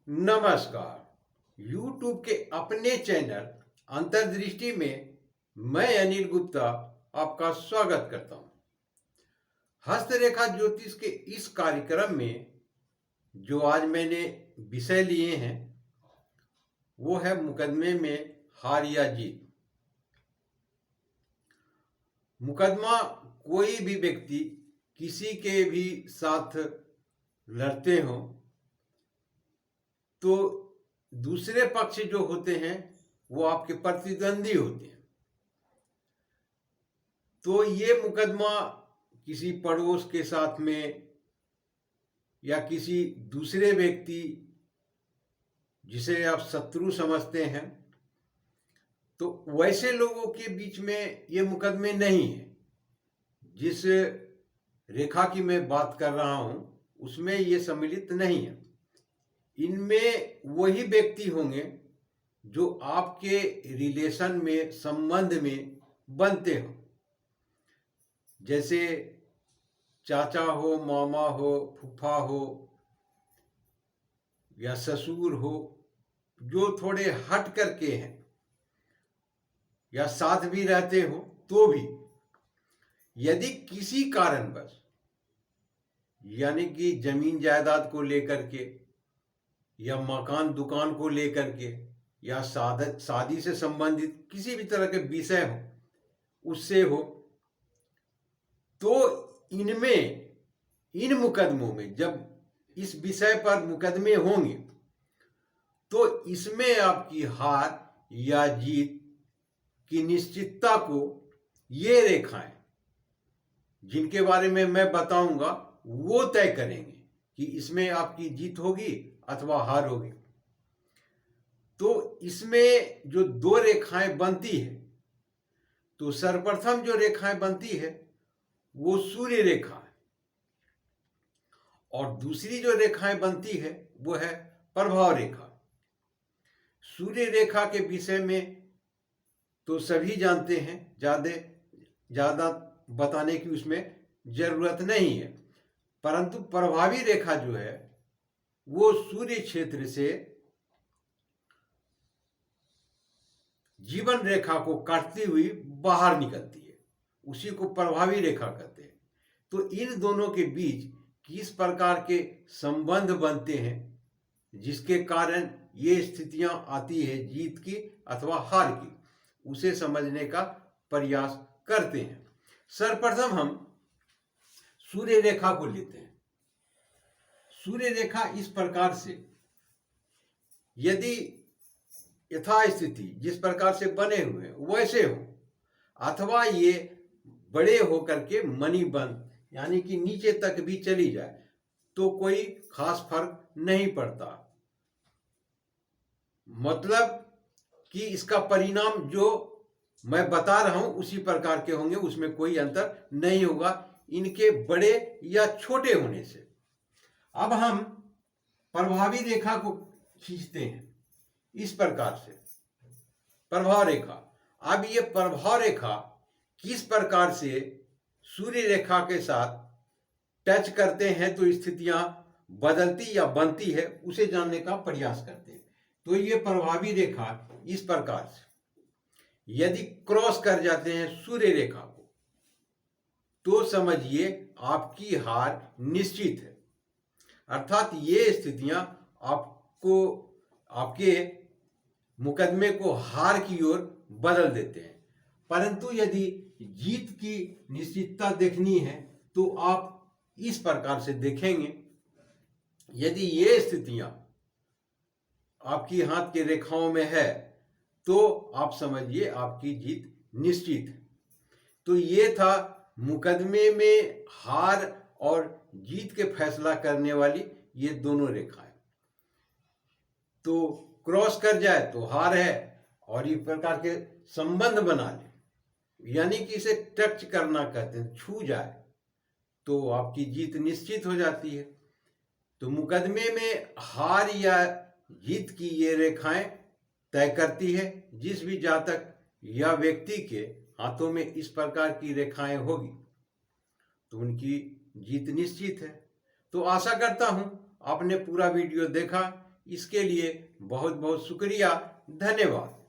नमस्कार। YouTube के अपने चैनल अंतर्दृष्टि में मैं अनिल गुप्ता आपका स्वागत करता हूं। हस्तरेखा ज्योतिष के इस कार्यक्रम में जो आज मैंने विषय लिए हैं वो है मुकदमे में हार या जीत। मुकदमा कोई भी व्यक्ति किसी के भी साथ लड़ते हो तो दूसरे पक्ष जो होते हैं वो आपके प्रतिद्वंदी होते हैं। तो ये मुकदमा किसी पड़ोस के साथ में या किसी दूसरे व्यक्ति जिसे आप शत्रु समझते हैं तो वैसे लोगों के बीच में ये मुकदमे नहीं है। जिस रेखा की मैं बात कर रहा हूं उसमें ये सम्मिलित नहीं है। इनमें वही व्यक्ति होंगे जो आपके रिलेशन में, संबंध में बनते हो, जैसे चाचा हो, मामा हो, फूफा हो या ससुर हो, जो थोड़े हट करके हैं या साथ भी रहते हो तो भी यदि किसी कारणवश यानी कि जमीन जायदाद को लेकर के या मकान दुकान को लेकर के या शादी से संबंधित किसी भी तरह के विषय हो उससे हो तो इन मुकदमों में जब इस विषय पर मुकदमे होंगे तो इसमें आपकी हार या जीत की निश्चितता को ये रेखाएं जिनके बारे में मैं बताऊंगा वो तय करेंगे कि इसमें आपकी जीत होगी अथवा हार होगी। तो इसमें जो दो रेखाएं बनती है तो सर्वप्रथम जो रेखाएं बनती है वो सूर्य रेखा है और दूसरी जो रेखाएं बनती है वो है प्रभाव रेखा। सूर्य रेखा के विषय में तो सभी जानते हैं, ज्यादा बताने की उसमें जरूरत नहीं है, परंतु प्रभावी रेखा जो है वो सूर्य क्षेत्र से जीवन रेखा को काटती हुई बाहर निकलती है, उसी को प्रभावी रेखा कहते हैं। तो इन दोनों के बीच किस प्रकार के संबंध बनते हैं जिसके कारण ये स्थितियां आती है जीत की अथवा हार की, उसे समझने का प्रयास करते हैं। सर्वप्रथम हम सूर्य रेखा को लेते हैं। सूर्य रेखा इस प्रकार से यदि यथास्थिति जिस प्रकार से बने हुए वैसे हो अथवा ये बड़े होकर के मणिबंध यानी कि नीचे तक भी चली जाए तो कोई खास फर्क नहीं पड़ता। मतलब कि इसका परिणाम जो मैं बता रहा हूं उसी प्रकार के होंगे, उसमें कोई अंतर नहीं होगा इनके बड़े या छोटे होने से। अब हम प्रभावी रेखा को खींचते हैं इस प्रकार से, प्रभाव रेखा। अब ये प्रभाव रेखा किस प्रकार से सूर्य रेखा के साथ टच करते हैं तो स्थितियां बदलती या बनती है उसे जानने का प्रयास करते हैं। तो ये प्रभावी रेखा इस प्रकार से यदि क्रॉस कर जाते हैं सूर्य रेखा को तो समझिए आपकी हार निश्चित है। अर्थात ये स्थितियां आपको आपके मुकदमे को हार की ओर बदल देते हैं। परंतु यदि जीत की निश्चितता देखनी है तो आप इस प्रकार से देखेंगे, यदि ये स्थितियां आपकी हाथ की रेखाओं में है तो आप समझिए आपकी जीत निश्चित है। तो ये था मुकदमे में हार और जीत के फैसला करने वाली ये दोनों रेखाएं। तो क्रॉस कर जाए तो हार है और इस प्रकार के संबंध बना ले यानी कि इसे टच करना कहते हैं, छू जाए तो आपकी जीत निश्चित हो जाती है। तो मुकदमे में हार या जीत की ये रेखाएं तय करती है। जिस भी जातक या व्यक्ति के हाथों में इस प्रकार की रेखाएं होगी तो उनकी जीत निश्चित है। तो आशा करता हूं आपने पूरा वीडियो देखा। इसके लिए बहुत बहुत शुक्रिया, धन्यवाद।